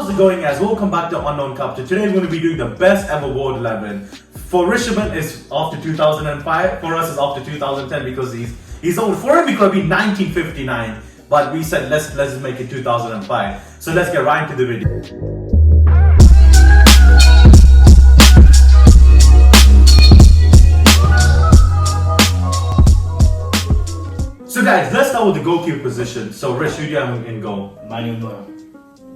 how's it going, guys? Welcome back to Unknown Capture. Today we're going to be doing the best ever World 11. For Rishabhan, it's after 2005. For us, it's after 2010 because he's old. For him, it could have been 1959, but we said let's just make it 2005. So let's get right into the video. So guys, let's start with the goalkeeper position. So Rish, who do you have in goal? Manuel Neuer.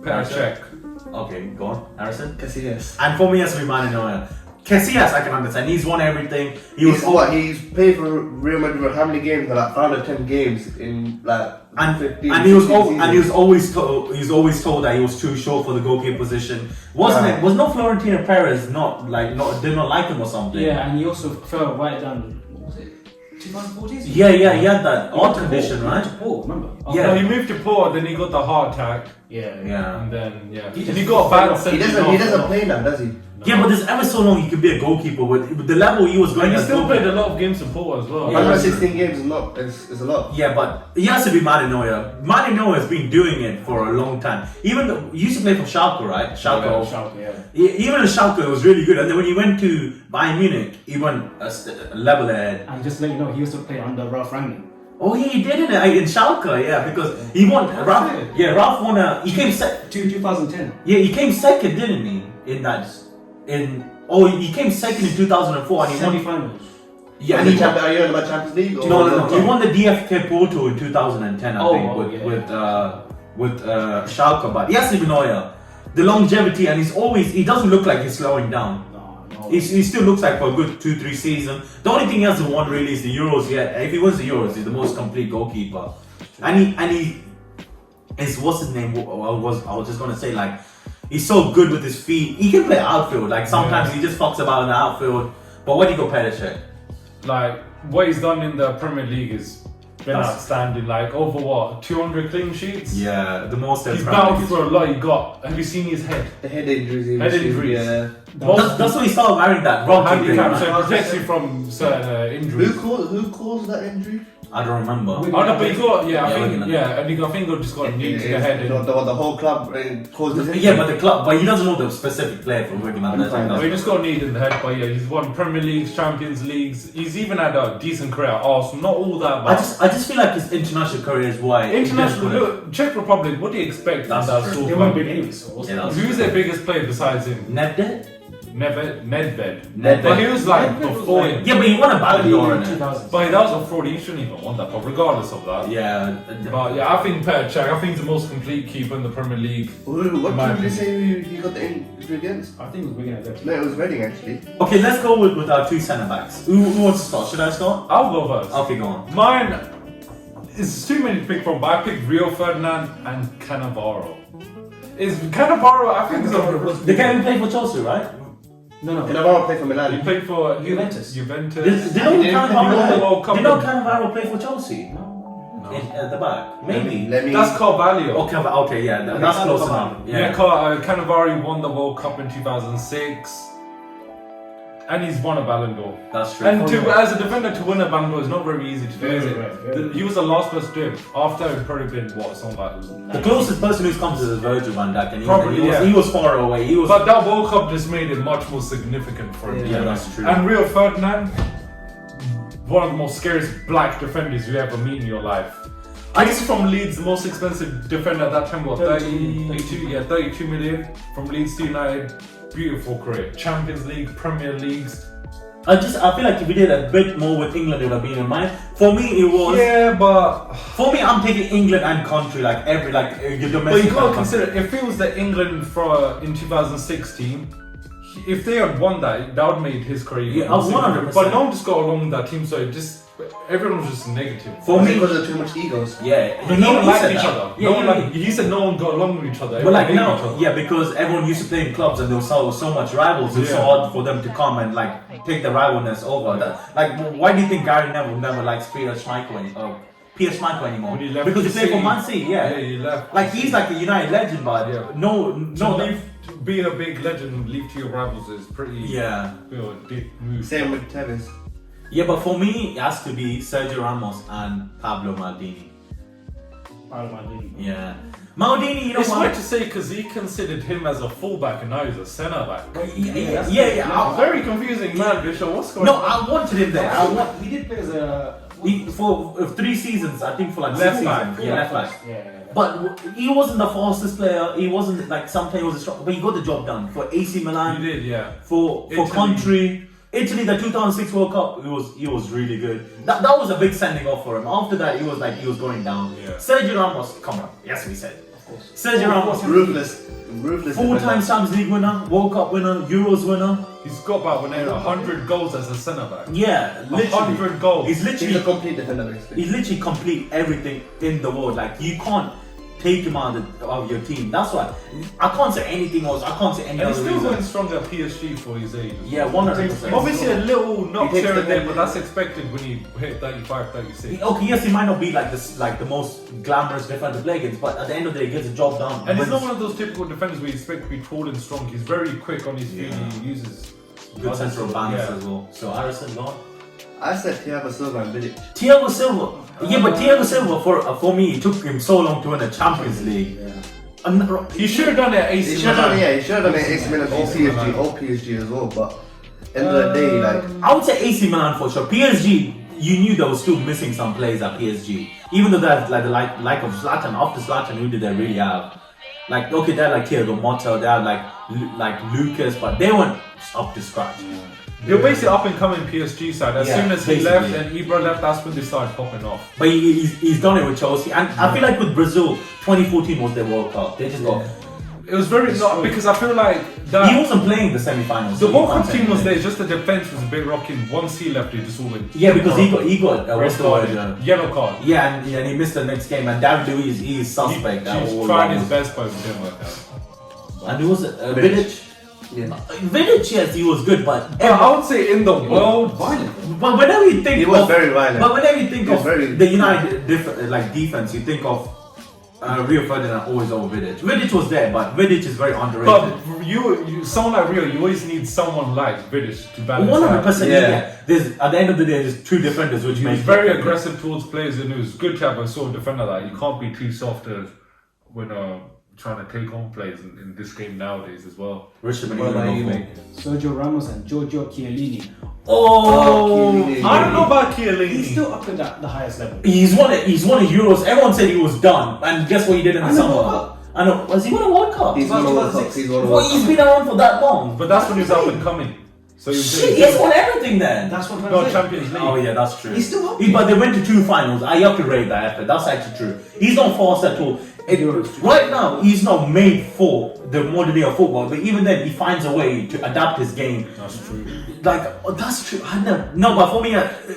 Petr Cech. Okay, go on. Harrison? Casillas. And for me, it has to be Manuel Neuer. Casillas, I can understand. He's won everything. He's played for Real Madrid how many games? Like 5 or 10 games in like 15. And he was always told that he was too short for the goalkeeper position. Wasn't it? Was not Florentino Perez did not like him or something? Yeah, and he also fell right down. What was it? 2014? Yeah, he had that odd condition, right? Oh, remember? Yeah. No, he moved to Port, then he got the heart attack, Yeah. and then He he just got bad. He doesn't play now, does he? Yeah, but there's ever so long he could be a goalkeeper with the level he was going. And he as still goalkeeper. played a lot of games for Port as well. Yeah. 116 games is not. It's a lot. Yeah, but he has to be Manuel Neuer. Manuel Neuer has been doing it for a long time. Even though he used to play for Schalke, right? Schalke. Schalke, yeah. Even in Schalke, it was really good. And then when he went to Bayern Munich, he went a level ahead. And just to let you know, he used to play under Ralf Rangnick. Oh yeah, he did it in Schalke, yeah, because he won. Ralf won he came second. 2010. Yeah, he came second, didn't he? He came second in 2004, and he won. Semi-finals. Yeah, Are and he won. you on about Champions League? Or No. He won the DFK Porto in 2010, I think, with Schalke. But he has to be Neuer. The longevity, and he doesn't look like he's slowing down. No. He still looks like for a good 2-3 seasons. The only thing he hasn't won really is the Euros yet. If he wins the Euros, he's the most complete goalkeeper. And he is, what's his name? I was just gonna say, like, he's so good with his feet. He can play outfield. Like sometimes he just fucks about in the outfield. But what do you go Petr Cech? Like what he's done in the Premier League has been outstanding. Like over 200 clean sheets. Yeah, the most. He's bound for a lot. Have you seen his head? The head injuries. Head injuries. Yeah. That's why he started wearing that Handicap, so thing. it protects you from certain injuries. Who caused that injury? I don't remember. Oh no, but he got Yeah, I think he just got knee to the head. The whole club caused this injury. Yeah, but the club, but he doesn't know the specific player from Wigan. Well, he just got knee in the head, but yeah, he's won Premier Leagues, Champions Leagues. He's even had a decent career at Arsenal. Not all that bad. I just feel like his international career is why. International, look, Czech Republic. What do you expect? That's from that true. sort They of weren't club? big anyway, so what's Yeah, the- that's Who's their biggest player besides him? Nedved? Nedved. Nedved. But he was like Nedved was before like- him. Yeah, but he won a Ballon d'Or. in innit? 2000. But that was a fraud. He shouldn't even won that. But regardless of that. Yeah. But yeah, I think Petr Cech. I think he's the most complete keeper in the Premier League. What team did you say you got the injury against? I think it was Wigan at that. No, it was Reading actually. Okay, let's go with our two centre backs. Who wants to start? Should I start? I'll go first. Okay, go on. Mine is too many to pick from, but I picked Rio Ferdinand and Cannavaro. Is Cannavaro? I think The guy who played for Chelsea, right? No. Cannavaro played for he Milan. played for Juventus. Did Juventus. no He won the World Cup. Cannavaro play for Chelsea? No. At the back? Maybe. Let me. That's Carvalho. Okay, yeah, that's close enough. Yeah, Cannavaro won the World Cup in 2006. And he's won a Ballon d'Or. That's true. And as a defender to win a Ballon d'Or is not very easy to do, is it? Very. He was the last person to do it. After it probably been something like The closest person who's come to this is Virgil van Dijk, and Probably, he was far away. He was. But that World Cup just made it much more significant for him. Yeah, that's true. And Rio Ferdinand, one of the most scariest black defenders you ever meet in your life. He's from Leeds, the most expensive defender at that time, what, 32 million from Leeds to United. Beautiful career. Champions League, Premier Leagues. I feel like if we did a bit more with England, it would have been in mine. For me, it was. Yeah, but For me, I'm taking England and country, like your domestic. But you gotta country. consider, if it was the England in 2016, if they had won that would make his career. Yeah, 100%. But no one just got along with that team, so everyone was just negative. For me, because of too much egos. yeah, But no one liked said each that. other. Yeah, He said no one got along with each other. But like Everyone hated now, each other. yeah, because everyone used to play in clubs and there was so much rivals. It's so Yeah. hard for them to come and like take the rivalness over. Like, why do you think Gary Neville never likes Peter Schmeichel anymore? When he left Because he played for City. Man City, yeah. he left. Like he's like a United legend, but Yeah. Being a big legend, leave to your rivals is pretty. yeah. A dick move. Same with Tevez. Yeah, but for me, it has to be Sergio Ramos and Pablo Maldini. Pablo Maldini. Yeah. Maldini, you know It's what? weird to say because he considered him as a fullback and now he's a centre back. Yeah. Very confusing, man, Bishop. What's going No, on? I wanted him there. He did play as a For 3 seasons, I think for like Left 6 back. seasons. Yeah, left back. Yeah. But he wasn't the fastest player. He wasn't like some players was strong, but he got the job done for AC You Milan, did, yeah. for Italy. country. Italy, the 2006 World Cup, he was really good. That was a big sending off for him. After that, he was going down. Yeah. Sergio Ramos, come on, yes we said. Of course. Sergio Ramos, Ruthless. 4-time Champions League winner, World Cup winner, Euros winner. He's got about 100 goals as a centre back. Yeah, literally. 100 goals. He's He's a literally complete defender, basically. He's literally complete everything in the world. Like you can't take him out of your team. That's why I can't say anything else. I can't say any And he's other still going reason. strong at PSG for his age. Yeah, 100%. Obviously a little knock He takes here the and there, ball. but that's expected when you hit 35, 36. Okay, yes, he might not be like this, like the most glamorous defender to play against, but at the end of the day, he gets the job done. And he's not Wins. one of those typical defenders where you expect to be tall and strong. He's very quick on his feet. Yeah. He uses Good central balance Yeah. as well. So Harrison gone. I said Thiago Silva and Vidic. Thiago Silva. Yeah, but Thiago Silva for me, it took him so long to win a Champions League. He should have done it at AC He should have done, Milan. yeah, he should have done it AC Milan or AC PSG, Milan. or PSG as well. But end of the day, like I would say AC Milan for sure. PSG, you knew they were still missing some players at PSG. Even though they have like the like of Zlatan. After Zlatan, who did they really have? Like okay, they're like Thiago Motta, they're like Lucas, but they weren't up to scratch. They're basically up and coming PSG side. As Yeah, soon as he basically. left and Ibra left, that's when they started popping off. But he's done it with Chelsea, and I feel like with Brazil, 2014 was their World Cup. They just got. It was very not because I feel like He that wasn't playing the semi-finals. the so World you Cup can't team say was there. anything. Just the defense was a bit rocking. Once he left, they just all went. Yeah, because he got red what's the card, word? yellow card. Yeah, and he missed the next game, and David Luiz, he's suspect. He's all trying his levels. best, but it didn't work out. And who was it? Vidic. Vidic. yeah. Vidic, yes, he was good, but I would say in the world, but whenever you think He was of, very violent. but whenever you think He was of very- the United defense, you think of Rio Ferdinand always over Vidic. Vidic was there, but Vidic is very underrated. but you someone like Rio, you always need someone like Vidic to balance. 100%. Yeah. Yeah. There's at the end of the day, there's 2 defenders which He make was very it. aggressive towards players and he was good to have a sort of defender that you can't be too soft when trying to take on players in this game nowadays as well. Richard What about you, Benitez. mate? Sergio Ramos and Giorgio Chiellini. Oh, Chiellini. I don't know about He's Chiellini. still up in the highest level. he's won Euros. Everyone said he was done, and guess what he did in the And the summer? World Cup. I know. Was he won a World Cup? He's won a World Cup. 2006. He's won a Well, World he's Cup. been around for that long. But that's when he was up and coming. So he was Shit, he's won everything then. That's what I'm no saying. Champions League. Oh yeah, that's true. He's still up. But they went to 2 finals. I have to rate that effort. That's actually true. He's not fast at all. Euros. Right now, he's not made for the modern day of football. But even then, he finds a way to adapt his game. That's true. Like that's true. I know. No, but for me,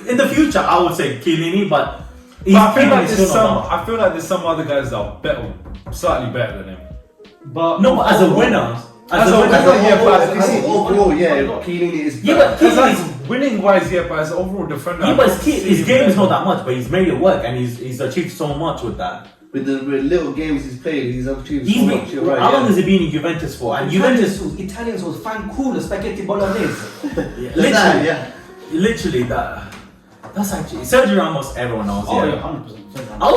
in the future, I would say Chiellini. But he's But I feel like still there's not some. I feel like there's some other guys that are better, slightly better than him. But no, but as a winner, As a winner, yeah, but If you see overall, yeah, Chiellini is. Yeah, but Because Chiellini's like winning wise, yeah, but as an overall defender, yeah, I but don't see his him game is better. not that much, but he's made it work, and he's achieved so much with that. with the little games he's played, he's achieved He's so been, much. You're right. how long yeah. has he been in Juventus for? And Juventus, Italians was fanculo spaghetti bolognese. literally, yeah. literally that's actually Sergio Ramos. Everyone knows. Oh, yeah. yeah, 100%. I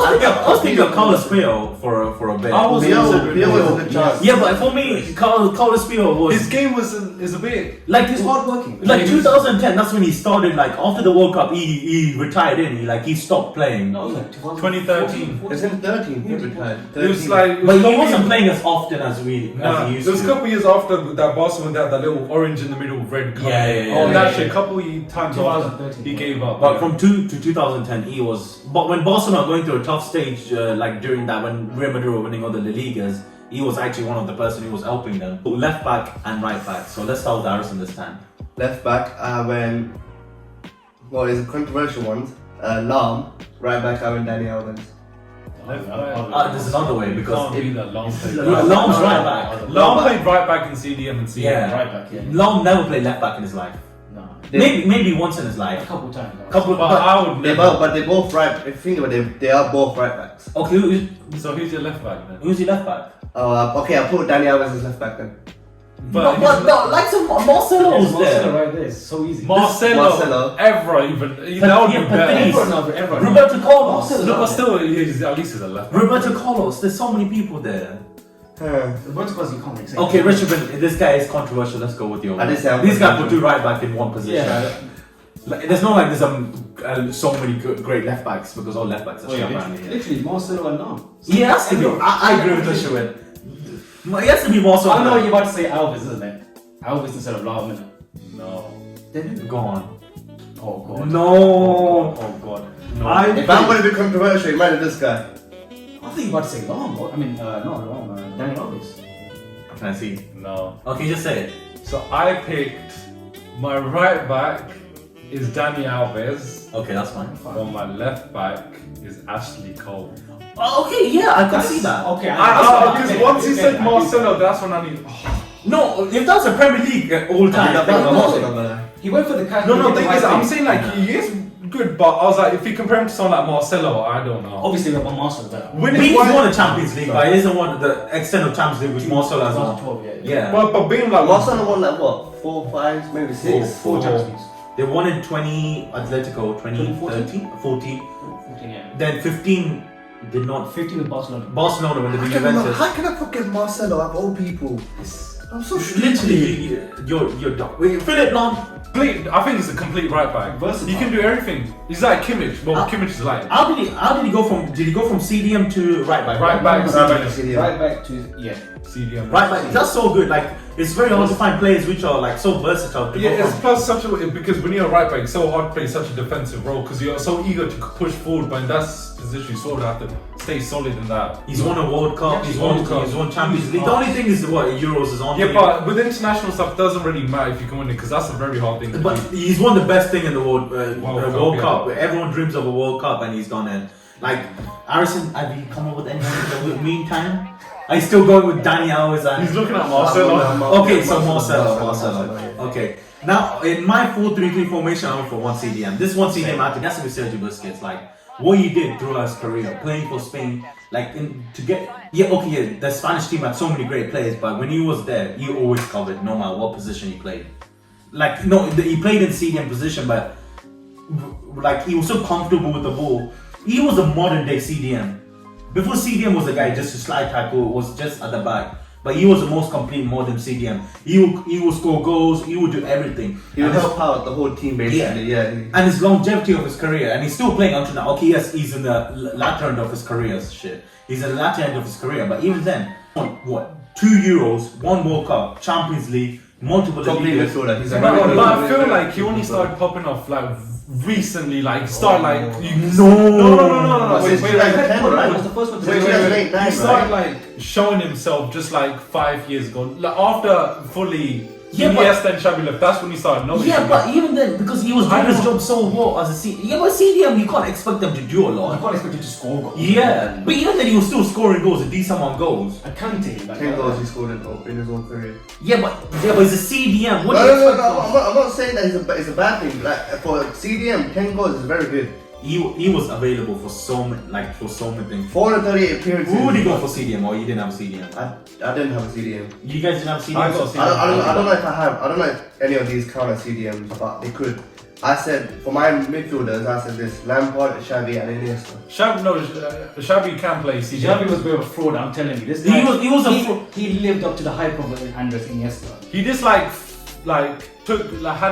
was thinking of Carlos Pio for a bit. I was Pio considering was Pio. a good chance. Yeah, but for me, Carlos Pio was His game is a bit. like He's this. hardworking. Like 2010, that's when he started. Like after the World Cup, he retired in. He stopped playing. No, it was like 2013. It's in 13. He retired. It was like. But he wasn't playing as often as Nah, he it used was a to. couple years after that Barcelona had that little orange in the middle, red colour. Yeah. Oh, that yeah. shit. Couple times after 2013. he gave up. But from 2010, he was. But when Barcelona were going through a tough stage, like during that when Real Madrid were winning all the La Ligas, he was actually one of the person who was helping them. Left back and right back. So let's start with Harrison this time. Left back, what is controversial ones? Lam. Right back, I went Danny Alves. There's another way because Can't be that long. Lam's right back. Long played right back in CDM and CDM. Yeah. Right back, yeah. Lam never played left back in his life. No. Maybe once in his A life. couple times. Couple, But but, I would They never. both, but they both right. If you think about it, they are both right backs. okay, So who's your left back then? who's your left back? Okay, I'll put Danny Alves as left back then. But like some Marcelo's Marcelo there. right there. It's so easy. Marcelo, Evra, even that would be better. Everyone. Roberto Carlos. Marcelo. No, but still, at least he's a left. Roberto Carlos. There's so many people there. Roberto Carlos, you can't really say. Okay, Richard, this guy is controversial. Let's go with your. I didn't say I'm This guy put controversial. two right back in one position. Yeah. Like, there's not like there's so many great left backs because all left backs are shit around here. Literally, Marcelo and now. He has to be. I agree with Richard. He has to be Marcelo. I know you're about to say Alves, isn't it? Alves instead of Lavin. No. Go on. Oh god. No. Oh god. If I'm going to be controversial, imagine this guy. I think you're about to say Lam, bro. I mean, not Lam, Dani Alves. Can I see? No. Okay, just say it. So I picked my right back is Dani Alves, Okay, that's fine. while my left back is Ashley Cole. Oh, okay, yeah, I can see that. Okay, Because once he said Marcelo, that's when I need. No, if that's a Premier League all time, He went for the cash. No, thing is, I'm saying like he is good, but I was like, if you compare him to someone like Marcelo, I don't know. Obviously, we're Marcelo better. He's won a Champions League, but he isn't won the extent of Champions League which Marcelo has won. 2012, Yeah. But being like Marcelo won like what? 4, 5, maybe 6? Four Champions Leagues. They won in 20 Atletico, 2013, 14. 14, yeah. Then 15 did not. 15 with Barcelona. Barcelona when they beat Juventus. How can I forget Marcelo of all people? I'm so Literally, you're dumb. Wait, Philip Lahm. I think he's a complete right back. Versatile. He can do everything. He's like Kimmich. Well, Kimmich is like How did he go from? Did he go from CDM to right back? right back. Right back to, yeah. CDM. Right back. That's so good. Like it's very hard to find players which are like so versatile. To Yeah, go it's from. plus such a because when you're a right back, it's so hard to play such a defensive role because you're so eager to push forward, but in that position, you sort of have to stay solid in that. He's won a World Cup. He's won Champions League. The only thing is what Euros is on. Yeah, but with international stuff, it doesn't really matter if you can win it because that's a very hard thing to But do. he's won the best thing in the world, World Cup, Cup. Everyone dreams of a World Cup, and he's gone in. Like Harrison, have you come up with anything in the meantime? Are you still going with Dani Alves? He's looking at Marcelo. Okay, so Marcelo. Okay. Now in my 4-3-3 formation, I went for one CDM. This one CDM, I think that's with Sergio Busquets. Like what he did throughout his career, playing for Spain, like the Spanish team had so many great players, but when he was there, he always covered, no matter what position he played. Like he played in CDM position, but like he was so comfortable with the ball. He was a modern day CDM. Before CDM was a guy just to slide tackle, was just at the back. But he was the most complete modern CDM. He would score goals, he would do everything. He would help out the whole team basically, yeah. And his longevity of his career, and he's still playing until now. Okay, yes, he's in the latter end of his career, He's in the latter end of his career, but even then, what? 2 Euros, 1 World Cup, Champions League, multiple Completely leagues. saw that. He's a But very I good- feel like he only started popping off like recently, like start like No. Wait, like like, 10, right? was the first one to Wait, say 2008, 9, he started right? like showing himself just like 5 years ago. Like after fully Yeah, Iniesta and Xavi left, that's when he started noticing. Yeah, but even then, because he was doing his job so well as a CDM. Yeah, but CDM, you can't expect them to do a You lot. can't expect him to score goals. Yeah, but even then, he was still scoring goals, a decent amount of goals. I can't take it. 10 goals he scored in his own career. Yeah, but it's a CDM. What No, do you no, expect? no, I'm not saying that it's a bad thing. Like for CDM, 10 goals is very good. He was available for so many things. 438 appearances. Who would he go for CDM or you didn't have a CDM? I didn't have a CDM. You guys didn't have CDM? I got so CDM. I don't know if I have. I don't know if any of these count as CDMs, but they could. I said for my midfielders, I said this: Lampard, Xavi, and Iniesta. Xavi can play CDM. Xavi was a bit of a fraud, I'm telling you. This He guy, was a fraud. He lived up to the hype of Andres Iniesta. He just had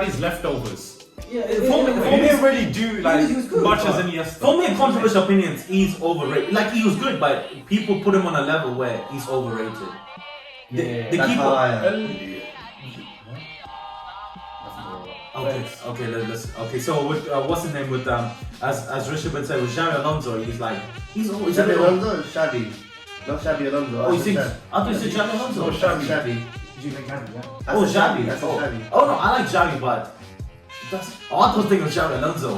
his leftovers. Yeah, He didn't really do he was good, much but- as Iniesta. For me, controversial opinions, he's overrated. Like he was good, but people put him on a level where he's overrated. The That's keeper. how I am. Okay. So with what's his name with as Richard would say with Xabi Alonso, he's always Xabi Alonso, or Xavi. Not Xabi Alonso. Oh, you think? Xavi. I thought you said Xabi Alonso. No, Xavi. Xavi. Did you like Xavi, yeah? Oh, Xavi. That's Oh. Xavi. Oh no, I like Xavi, but I was thinking of Xabi Alonso.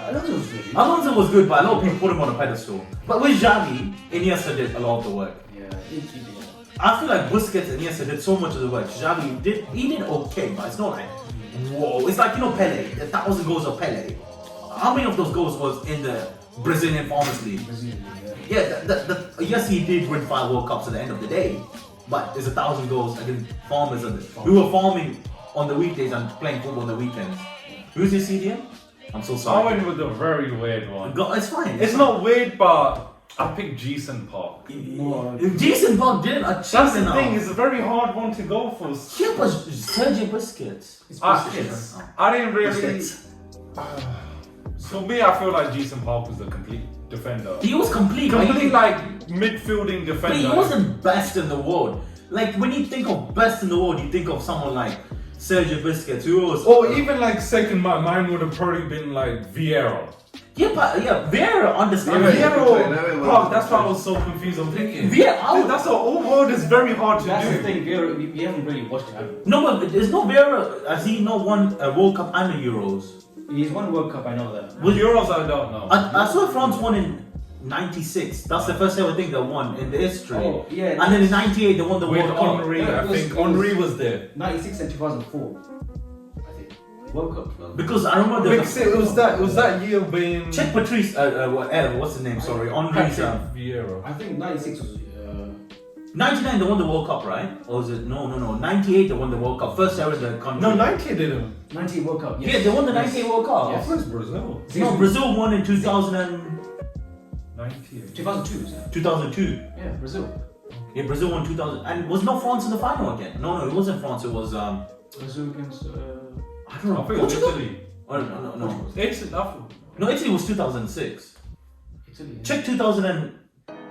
Alonso was really Alonso was good, but a lot of people put him on a pedestal. But with Xavi, Iniesta did a lot of the work. Yeah, he did. I feel like Busquets and Iniesta did so much of the work. Xavi did okay, but it's not like whoa. It's like Pele, 1,000 goals of Pele. How many of those goals was in the Brazilian Farmers League? Brazilian, yeah. Yeah, yes, he did win 5 World Cups at the end of the day, but there's 1,000 goals against farmers. We were farming on the weekdays and playing football on the weekends. Who's your CDM? I'm so I sorry. went with a very weird one. It's fine. It's not weird, but I picked Jason Park. Jason Park didn't achieve That's the enough. thing, it's a very hard one to go for. Yeah, but Sergio Busquets. I didn't really. Busquets. So me, I feel like Jason Park was a complete defender. He was complete. Complete like midfielding But defender. he wasn't best in the world. Like when you think of best in the world, you think of someone like Sergio Busquets, who was. Or even like second, mine would have probably been like Vieira. Yeah, but Vieira understands. Yeah, Vieira, Park, that's why I was so confused. I'm thinking. Vieira, Dude, that's an old word. Is very hard to That's do. the thing, Vera, we haven't really watched it, have we? no, but there's no Vieira. Has he not won a World Cup and a Euros? He's won World Cup, I know that. With Euros, I don't know. I saw France won in '96. That's the first ever thing they won in the history. Oh, yeah. And then in '98 they won the With World Cup. Henri, Yeah, I it was- think it was- Henri was there. 96 and 2004, I think. World Cup. Because I remember Because it was that year when Check Patrice. What's the name? Sorry, Henri's. Patrick Vieira. I think 96 was. 99 they won the World Cup, right? Or was it no? 98 they won the World Cup. First ever in the country. No, 90 didn't. 98 World Cup. Yes. Yeah, they won the Yes. 98 World Cup. Yes. Where's Brazil? No, Brazil won in 2000 and 98. 2002, is it? 2002. Yeah, Brazil. Yeah, Brazil won 2000. And was not France in the final again? No, it wasn't France. It was Brazil against. I don't know. I think it was Portugal? Italy. Oh, no. Italy. No, Italy was 2006. Italy. Check 2000 and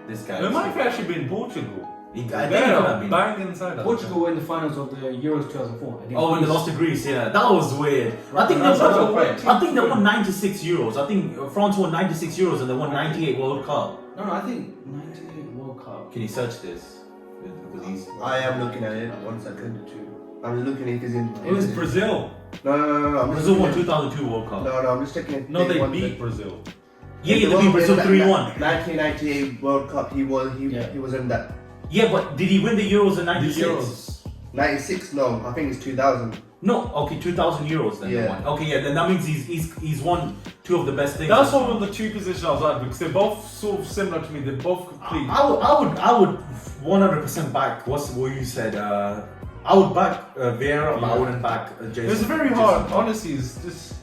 this guy. It might have actually been Portugal. I think it could have been. Bang inside that. Portugal were in the finals of the Euros 2004. against Oh, when they Greece. lost to Greece, yeah, that was weird. I think That's what I'm they saying. won. I think they won 96 Euros. I think France won 96 Euros and they won 98 World Cup. No, I think 98 World Cup. Can you search this? With these? I am looking at it. 1 second. I'm looking if it's in. It was Brazil. No. I'm just Brazil won looking 2002 World Cup. No, I'm just checking. If No, they won beat the- Brazil. Yeah, they beat Brazil 3-1. 1998 World Cup. He was in that. Yeah, but did he win the Euros in The 96? Euros. 96. No, I think it's 2000. No, okay, 2000 Euros then. Yeah. They won. Okay, yeah, then that means he's won two of the best things. That's one of the two positions I was at because they're both sort of similar to me. They're both complete. I would 100% back what you said. I would back Vieira, but I wouldn't back Jason. It's very hard. Honestly, it's just.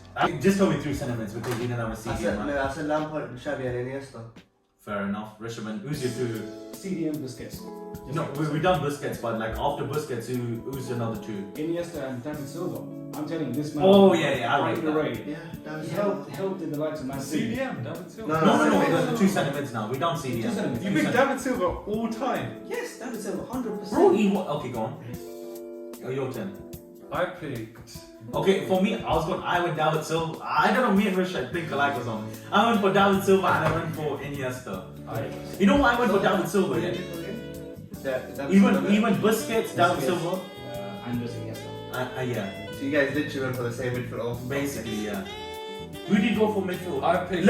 Just tell me 3 sentiments because we didn't have a I CDM. said, man. no, I said Lampard, Xavi, and Iniesta. Fair enough. Rishabhan, who's your two? CDM Busquets. No, we done Busquets, but like after Busquets, who's another two? Iniesta and David Silva. I'm telling you, this man. Oh, yeah, I rate that. underrated. Yeah, that was He helped in the likes of Man City. CDM, David Silva. No, the 2 sentiments now. We done CDM. 2 sentiments. You picked David Silva all time. Yes, David Silva, 100%. Bro, okay, go on. Your turn. I picked. Okay, for me, I went David Silva. I don't know, me and Rish, I think alike or something. I went for David Silva and I went for Iniesta. You know why I went for David Silva? Yeah? He went Busquets, David Silva. Andres Iniesta. Yeah, So you guys literally went for the same midfield also. basically, yeah. Who did you go for midfield? I picked.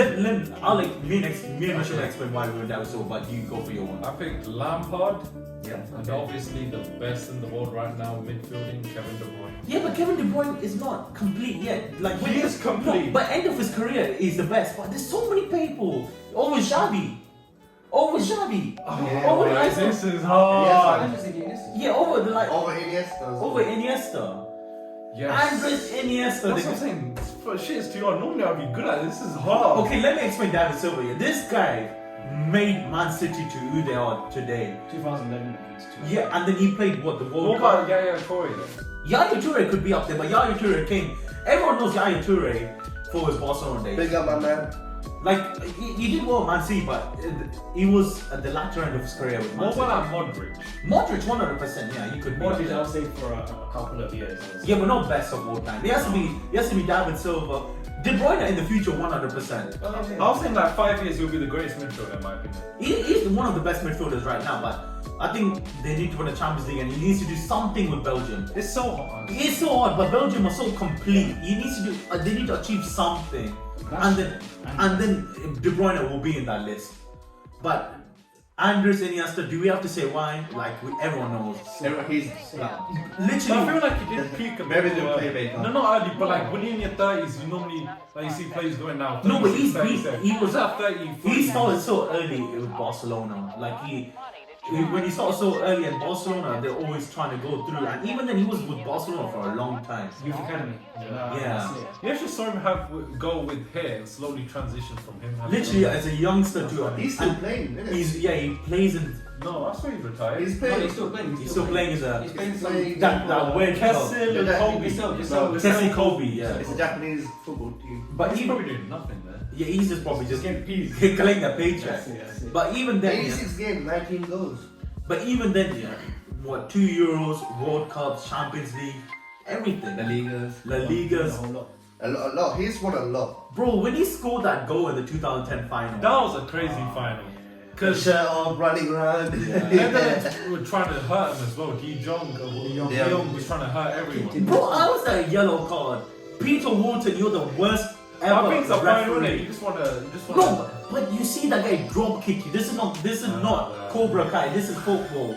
I'll like me and Rish will explain why we went David Silva, but you go for your one. I picked Lampard, Yeah. and obviously the best in the world right now, midfielding, Kevin De Bruyne. Yeah, but Kevin De Bruyne is not complete yet. Like He is complete. No, but end of his career is the best. But there's so many people. Over Xavi. Over Xavi. Yeah, over well, This is hard. Andres Iniesta. Yeah, over the like Over Iniesta. over Iniesta. Yes. Andres Iniesta. That's what I'm saying. For shit, it's too hard. Normally I'd be good at it. This is hard. Okay, let me explain David Silva here. This guy made Man City to who they are today. 2011 against 2000. Yeah, and then he played what the What World Cup. about Yaya Toure then? Yaya Toure could be up there, but Yaya Toure came. Everyone knows Yaya Toure for his Barcelona days. Big up, my man. Like he did well at Man City, but he was at the latter end of his career with Man What City. about Modric? Modric, 100%. Yeah, he could be. up Modric, there. I'll say for a couple of years. Yeah, but not best of all time. He has to be David Silva. De Bruyne in the future, 100%. I was saying like 5 years he'll be the greatest midfielder in my opinion. He's one of the best midfielders right now, but I think they need to win the Champions League and he needs to do something with Belgium. It's so hard. It's so hard, but Belgium are so complete. He needs to do. They need to achieve something, and then De Bruyne will be in that list. But Andres Iniesta, do we have to say why? Like everyone knows. He's But I Literally, feel like he did peak a bit Very good too early. playmaker. No, not early, but like when you're in your 30s, you normally like you see players going now. No, but 36, 37. he was at 30. he started so early with Barcelona. Like when he started so early in Barcelona, they're always trying to go through. And even then, he was with Barcelona for a long time. Youth Academy. Yeah. That's it. You actually saw him go with hair and slowly transition from him. having Literally, long- as a youngster to He's still and playing, isn't he? he plays in. No, I saw he's retired. He's No, playing. he's still playing. He's still playing as a He's playing some. playing- that weird Kessel club. Yeah, Kobe. Tessie Kobe, yeah. It's a Japanese football team. But He's he, probably doing nothing there. yeah, he's just probably just Getting peas. collecting a paycheck. That's it. But even then, yeah, 86 games, 19 goals. but even then, yeah, what 2 Euros, World Cups, Champions League, everything. La Ligas. La Ligas. A whole lot. A lot. He's won a lot. Bro, when he scored that goal in the 2010 final, That was a crazy final. Because Shirt off, running around. Netherlands were trying to hurt him as well. De Jong was trying to hurt everyone. bro, I was that yellow card. Peter Walton, you're the worst ever. I think it's a final, referee. innit? You just wanna. No, but you see that guy drop kick you. This is not Cobra Kai. This is football.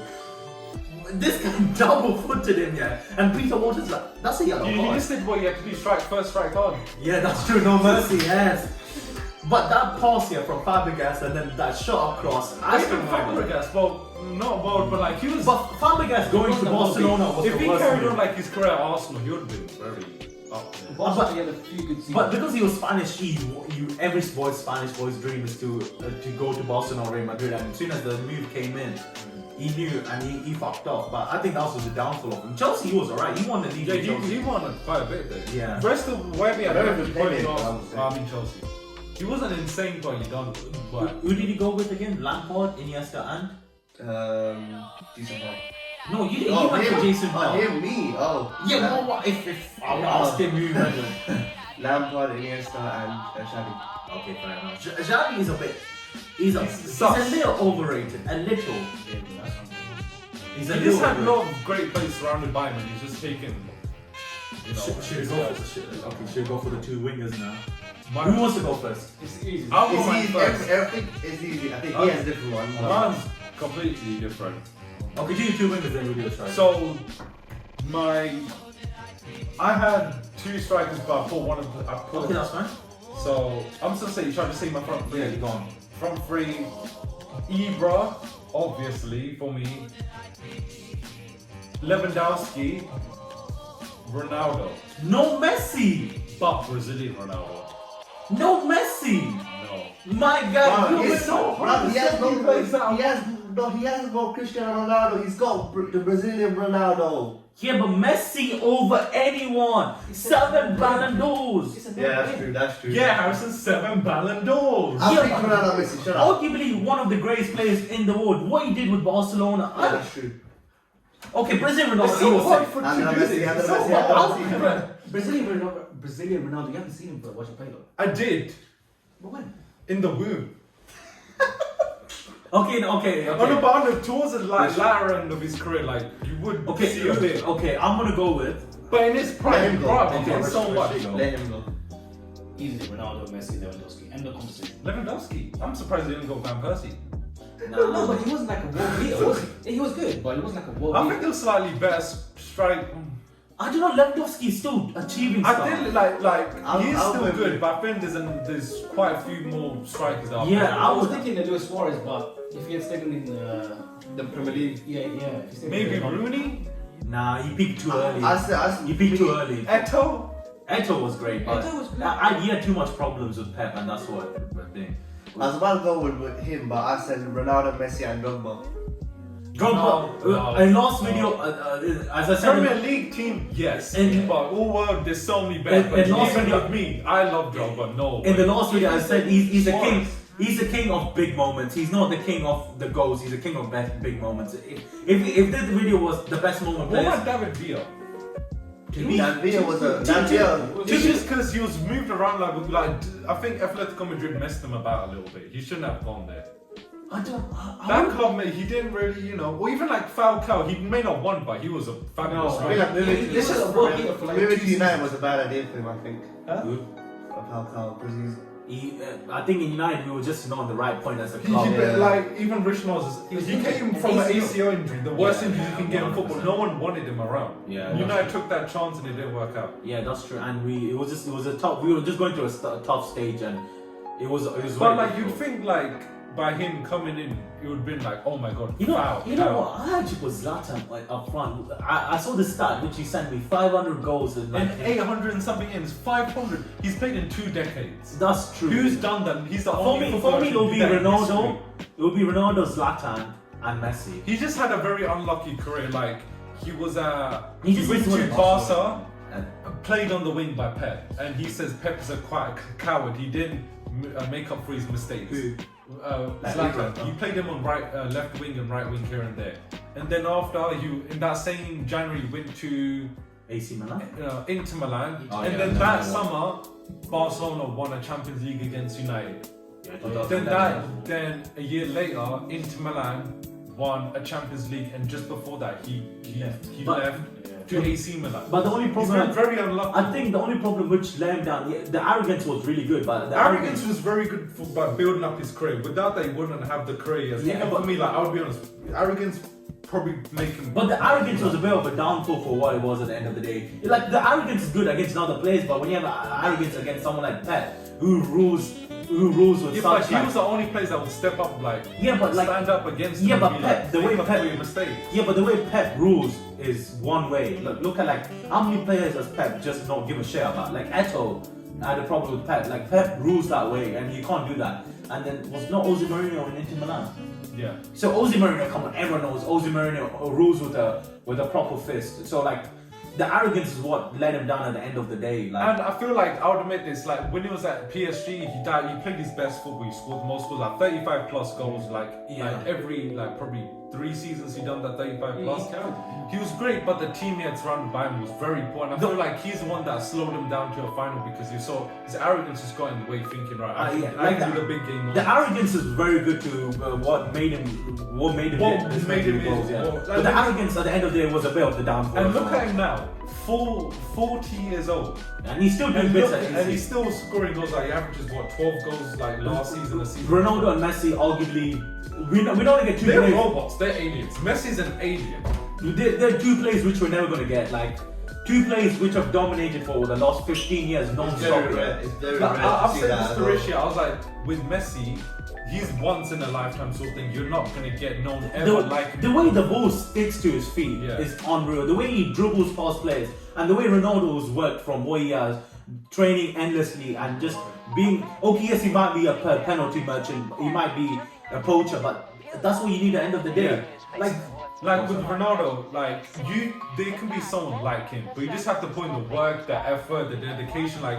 This guy double footed him, yeah. And Peter Walton's like, that's a yellow You card. just did what you had to do. Strike first, strike hard. Yeah, that's true. No mercy, yes. But that pass here from Fabregas and then that shot across, I Even still remember. Fabregas, well, not bold, but like he was. But Fabregas going to Barcelona was if the he worst. carried move. on like his career at Arsenal, he would have been very up there. Barcelona had a few good seasons. But because he was Spanish, every Spanish boy's dream is to go to Barcelona or Real Madrid. And as soon as the move came in, he knew and he fucked off. But I think that was the downfall of him. Chelsea, he was alright. He won the league. Yeah, with Chelsea. he won quite a bit there. Yeah. Rest of where we Very had good points playmaker, I would off, say. I mean Chelsea. He wasn't insane, but he done. But Who did he go with again? Lampard, Iniesta, and Decent one. no, you didn't. He went for Jason Bell. him, me. Oh. Yeah, but what if I would ask him who went with? Lampard, Iniesta, and Xavi. Okay, fair enough. Xavi is a bit. He's a sus. little overrated. A little. Yeah, but that's something. He's a he little. just had a overrated. lot of great players surrounded by him, and he's just taken. You know, Should we go for the two wingers now? My- Who wants to go first? It's easy. I'll go It's mine easy. first. Everything is easy. I think he has a different one. Mine's completely different. Okay, do two wingers then we'll do a strike. So, I had two strikers, but I put one of the. I put, Okay, that's fine. So I'm just gonna say, you're trying to say my front three. Yeah, go on. Front three, Ibra, obviously for me. Lewandowski, Ronaldo, No Messi! but Brazilian Ronaldo. No Messi! No. My God, Bro, you he's- know. bro, he has no He plays that- he hasn't got Cristiano Ronaldo. He's got the Brazilian Ronaldo. Yeah, but Messi over anyone. 7 Ballon d'Ors. It's a Yeah, that's true. That's true. Yeah, Harrison, 7 Ballon d'Ors. I Yeah, think but- Ronaldo, Messi. Shut up. Arguably one of the greatest players in the world. What he did with Barcelona. Yeah, that's true. Okay, Brazil Ronaldo. It's he so was hard sick. for Andrea to do Messi, this. Andrea It's so Messi, hard. Andrea Messi. Brazilian Ronaldo, you haven't seen him watch him play though. I did, But when? in the womb. Okay. Oh no, but on the towards the latter end of his career, like you would see a bit. Okay, I'm gonna go with. But in his Let prime, him go. bro, Okay, he did so much. Let him go. Easily Ronaldo, Messi, Lewandowski. End of conversation. Lewandowski. I'm surprised they didn't go Van Persie. No, but he wasn't like a world beater, was he? He was good, but he wasn't like a world I beater. think they're slightly better strike. I don't know. Lewandowski is still achieving stuff. I did like he's I'll still go good, with- but I think there's quite a few more strikers out Yeah, there. I was thinking to do Suarez, but if he had stayed in The Premier League. yeah. If he stayed Maybe in Rooney, Nah, he peaked too early. I He peaked too early. Eto. Eto was great, but Eto'o was good. he had too much problems with Pep, and that's what the thing. I was about to go with him, but I said Ronaldo, Messi, and Drogba. Drogba, No. in last video, as I said, Premier League team, yes, In- but all world there's so many better. in But last even video- with me, I love Drogba. No. in the way. last video, I said he's the king. Suarez. He's the king of big moments. He's not the king of the goals. He's the king of big moments. If this video was the best moment, What about players, David Villa? to me, That Villa was a. That Villa. It's just because he was moved around like I think Atletico Madrid messed him about a little bit. He shouldn't have gone there. I don't. That club, mate, he didn't really, or even like Falcao, he may not won, but he was a fabulous No, striker. Yeah, maybe This is a world beater for like maybe 2 to United seasons. was a bad idea for him. I think. Good. Of how Brazil. I think in United we were just not on the right point as a He, club. Yeah. like even Rich Knowles, he came from an ACL injury, the worst Yeah. injury you can get in football. No one wanted him around. Yeah. United took that chance and it didn't work out. Yeah, that's true. And it was a tough. We were just going through a tough stage, and it was. But like you'd think like by him coming in, it would have been like, oh my god, You know, foul, you know foul. what? I actually put Zlatan like up front. I saw the stat which he sent me: 500 goals in like. And 800 and something games, 500. He's played in 2 decades. That's true. Who's done that? He's the For only me, footballer it to will do be that in Ronaldo. history. It will be Ronaldo, Zlatan, and Messi. He just had a very unlucky career. Like he was He just went needs to to win Barca, And played on the wing by Pep, and he says Pep is quite a coward. He didn't make up for his mistakes. Who? Zlatan. Ibra. He played him on left wing and right wing here and there. And then after in that same January, went to AC Milan. Inter Milan, Oh, and yeah, then no, that no. summer, Barcelona won a Champions League against United. Yeah, Then a year later, Inter Milan won a Champions League, and just before that, he But- left to AC Milan. But the only He's problem, been very unlucky. I think the only problem which let him down, yeah, the arrogance was really good, but the Arrogance was very good for by building up his career. Without that, he wouldn't have the career. He has. Yeah, Even but- for me, like I would be honest, arrogance probably make him. But the arrogance was a bit of a downfall for what it was at the end of the day. Like the arrogance is good against other players, but when you have arrogance against someone like Pep, who rules with If like such he like, was the only player that would step up, like Yeah, but like- stand up against Yeah, him but and be Pep- like, the way make up Pep- for your mistakes. yeah, but the way Pep rules is one way. Look at like how many players does Pep just not give a shit about? Like Eto'o had a problem with Pep. Like Pep rules that way, and you can't do that. And then was not Jose Mourinho in Inter Milan. Yeah. So Jose Mourinho, come on, everyone knows Jose Mourinho rules with a proper fist. So like the arrogance is what let him down at the end of the day. Like And I feel like I would admit this, like when he was at PSG, he played his best football, he scored most goals, like 35 plus goals, like every probably 3 seasons he done that 35 plus. He was great, but the team he had surrounded by him was very poor. And I feel like he's the one that slowed him down to a final because you saw his arrogance just got in the way, thinking right, I can do the big game. the arrogance is very good to what made him get this many goals. Yeah. well, But the arrogance at the end of the day was a bit of the downfall. And as look well. at him now, 40 years old. And he's still doing And, bits look, at and AC. he's still scoring goals. Like he averages what 12 goals like last season. Ronaldo and Messi, arguably, we don't get two They're players. robots. They're aliens. Messi's an alien. They're two players which we're never gonna get. Like two players which have dominated for the last 15 years non-stop. very rare. It's very Like, rare I've to see said that. this as to well. Rishi. I was like, with Messi, he's once in a lifetime sort of thing. You're not gonna get known ever like him. The way the ball sticks to his feet Yeah. is unreal. The way he dribbles past players and the way Ronaldo's worked from what he has, training endlessly and just being okay. Yes, he might be a penalty merchant, he might be a poacher, but that's what you need at the end of the day. Like with Ronaldo, like there can be someone like him, but you just have to put in the work, the effort, the dedication. Like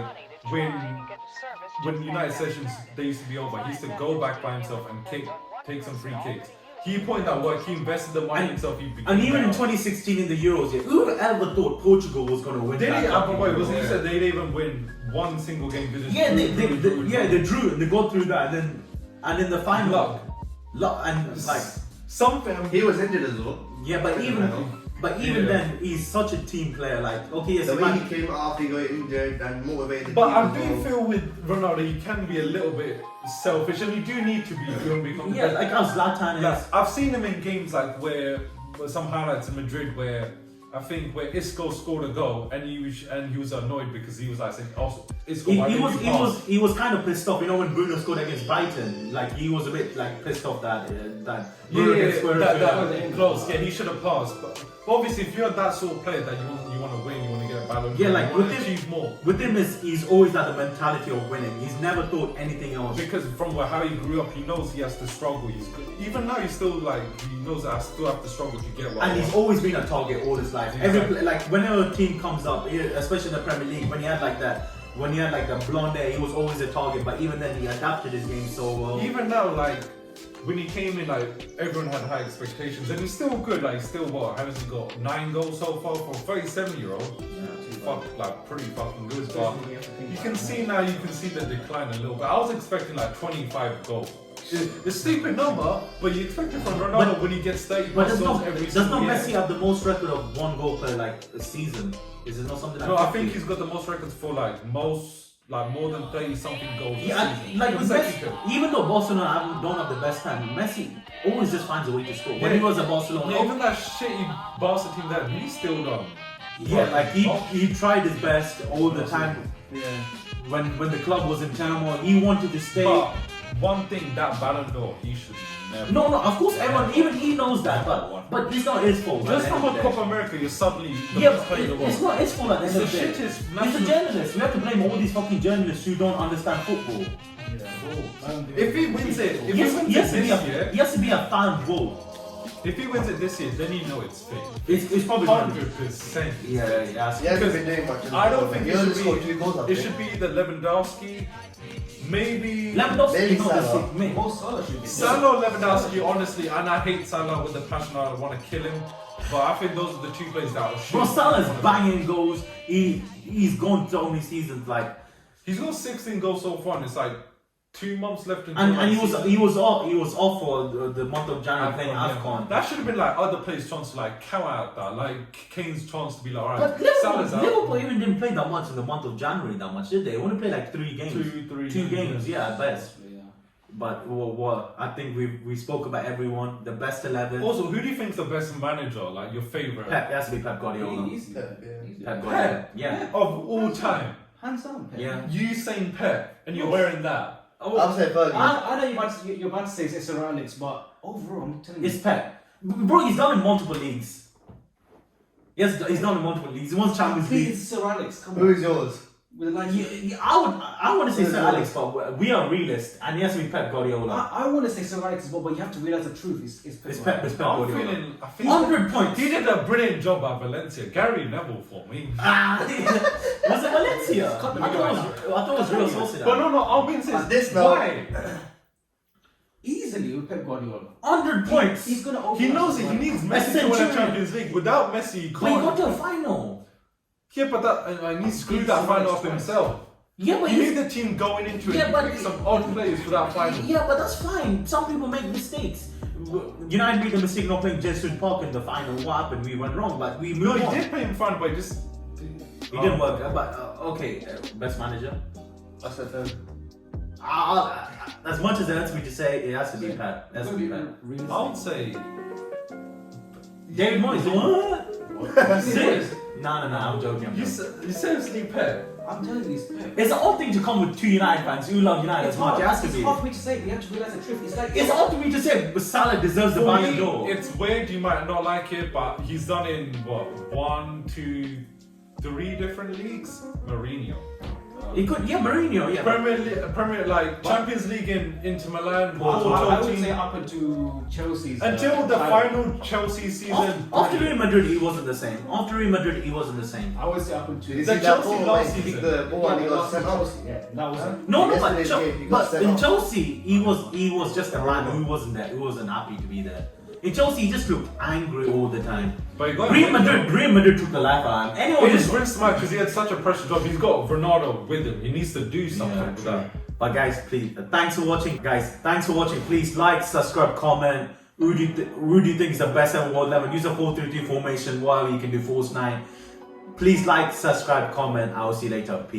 when United sessions they used to be over, he used to go back by himself and take some free kicks. He put in that work. He invested the money himself. And even in 2016 in the Euros, who ever thought Portugal was going to win? Did that he? fucking Wait, was Euro? he said they didn't even win one single game? Yeah, they drew and they got through that, and in the final, luck and like something. He was injured as well. yeah, but even then, he's such a team player. Like okay, yes, The he way might- he came out after he got injured and motivated. But the I team do as well. feel with Ronaldo, he can be a little bit selfish, and you do need to be. yeah, like how Zlatan is. Like, I've seen him in games like where some highlights in Madrid where I think where Isco scored a goal and he was annoyed because he was like saying, "Also, Isco, why didn't you pass?" He was kind of pissed off. You know when Bruno scored against Brighton, like he was a bit like pissed off that Bruno didn't score that it. was close. Yeah, he should have passed. But obviously, if you're that sort of player that you want to win, you want to get a Ballon d'Or, Yeah, like you want with to him- achieve more. With him, he's always had the mentality of winning. He's never thought anything else. Because from how he grew up, he knows he has to struggle. Even now, he's still like he knows that I still have to struggle to get what I And he's want. always been a target all his life. Exactly. Like whenever a team comes up, especially in the Premier League, when he had like the blonde hair, he was always a target. But even then, he adapted his game so well. Even now, like when he came in, like everyone had high expectations, and he's still good. Like, he's still what? Has he got 9 goals so far for a 37-year-old? Like pretty fucking good. But you can see now, you can see the decline a little bit. I was expecting like 25 goals. It's a stupid number, but you expect it from Ronaldo when he gets 30 But plus does goals not, every does single not year. Messi have the most record of 1 goal per like a season? Is it not something like No, I 50? think he's got the most records for like more than 30 something goals. Yeah, a season. like with Consecutive. Messi, even though Barcelona don't have the best time, Messi always just finds a way to score. When Yeah. he was at Barcelona, Yeah, even that shitty Barca team that he still done. yeah, like he tried his best all the time. Yeah. When the club was in turmoil, he wanted to stay. But one thing that Ballon d'Or he should never. No, of course, everyone, even he knows that, but it's not his fault. Just at the from end a of the Copa day. America, you're suddenly the Yeah, best but player in the world. it's not his fault at the end The of the day. shit is He's a national. journalist. We have to blame all these fucking journalists who don't understand football. If he wins it, if He he wins it this year, has to be a fan vote. if he wins it this year, then you know it's fake. It's probably gonna be. 100%. Yeah. He hasn't been doing much. I don't think he it only should scored be. 2 goals. I It think. should be the Lewandowski, maybe Lewandowski Maybe is not the Salah. sick mate. Mo Salah should be. Salah or Lewandowski. Honestly, and I hate Salah with the passion. I want to kill him. But I think those are the two players that will shoot. Bro, Salah's banging goals. He's gone so many seasons like, He's got 16 goals so far, and it's like 2 months left in and he was off for the month of January playing AFCON. That should have been like other players' chance to like counter out that, like Kane's chance to be like, But alright, Salah's out. Liverpool even didn't play that much in the month of January that much, did they? They only played like 3 games. Two games, yeah, at best. Yeah. But what I think we spoke about everyone. The best 11. Also, who do you think's the best manager? Like your favorite Pep, it has to be Pep Guardiola. Easy. Yeah, yeah. Easy. Pep Guardiola. Yeah. of all time? Hands down. Pep. Yeah. You saying Pep, and you're wearing that. I'll say Fergie. I know you're about to say it's Sir Alex, but overall, I'm telling you. It's Pep. Bro, he's done in multiple leagues. Yes, he's done in multiple leagues. He won Champions Please, League. it's Sir Alex. Come Who on. is yours? With like, I want to say Sir Alex, but we are realists, and he has to be Pep Guardiola. I want to say Sir Alex as well, but you have to realize the truth. It's Pep. It's Pep. It's Pep I'm Guardiola. feeling. I think 100 points. he did a brilliant job at Valencia. Gary Neville for me. Was it Valencia? Cut the I video thought it was Real Sociedad. But no, I'll be serious. But this now- Why? Easily with Pep Guardiola. 100 points. He's gonna over. He knows it. He needs Messi to win a Champions League. Without Messi, he But he got can't. to a final. Yeah, but that I need to screw that final up himself. Yeah, but You he's- need the team going into it. Yeah, Yeah, but- pick some odd players for that final. Yeah, but that's fine. Some people make mistakes. United made the mistake not playing Jesuit Park in the final. What happened? We went wrong, but we No, moved he on. did play in final, but he just. It didn't work. But okay, best manager. I said Fergie. As much as it hurts me to say, it has to be Pep. It has to be Pep. I would say. David Moyes. What? Serious? No, I'm joking. You seriously Pep? I'm telling you, it's Pep. It's an odd thing to come with 2 United fans who love United as much. It has to It's be. hard for me to say, but you have to realize the truth. It's like It's odd for me to say, but Salah deserves the For Ballon me, d'Or. it's weird. You might not like it, but he's done in what 1, 2, 3 different leagues. Mourinho. He could, yeah, Mourinho, yeah. Premier like Champions League in Inter Milan. I would say up into Chelsea's. Until the final Chelsea season. After Real Madrid, he wasn't the same. After Real Madrid, he wasn't the same. I would say up into. Did you The see that Chelsea ball last when he kicked season. the ball and he got sent off? Yeah, that was it. No, Yesterday's game, he got but sent in off. Chelsea, he was just a man who wasn't there, who wasn't happy to be there. In Chelsea, he just looked angry all the time. But he got Real Madrid took the life out of him. Anyone It is just very smart because he had such a pressure job. He's got Ronaldo with him. He needs to do something Yeah, with true. that. But guys, please, thanks for watching. Guys, thanks for watching. Please like, subscribe, comment. Who do you think is the best at World 11? Use a 4-3-3 formation. Whatever you can do, false 9. Please like, subscribe, comment. I will see you later. Peace.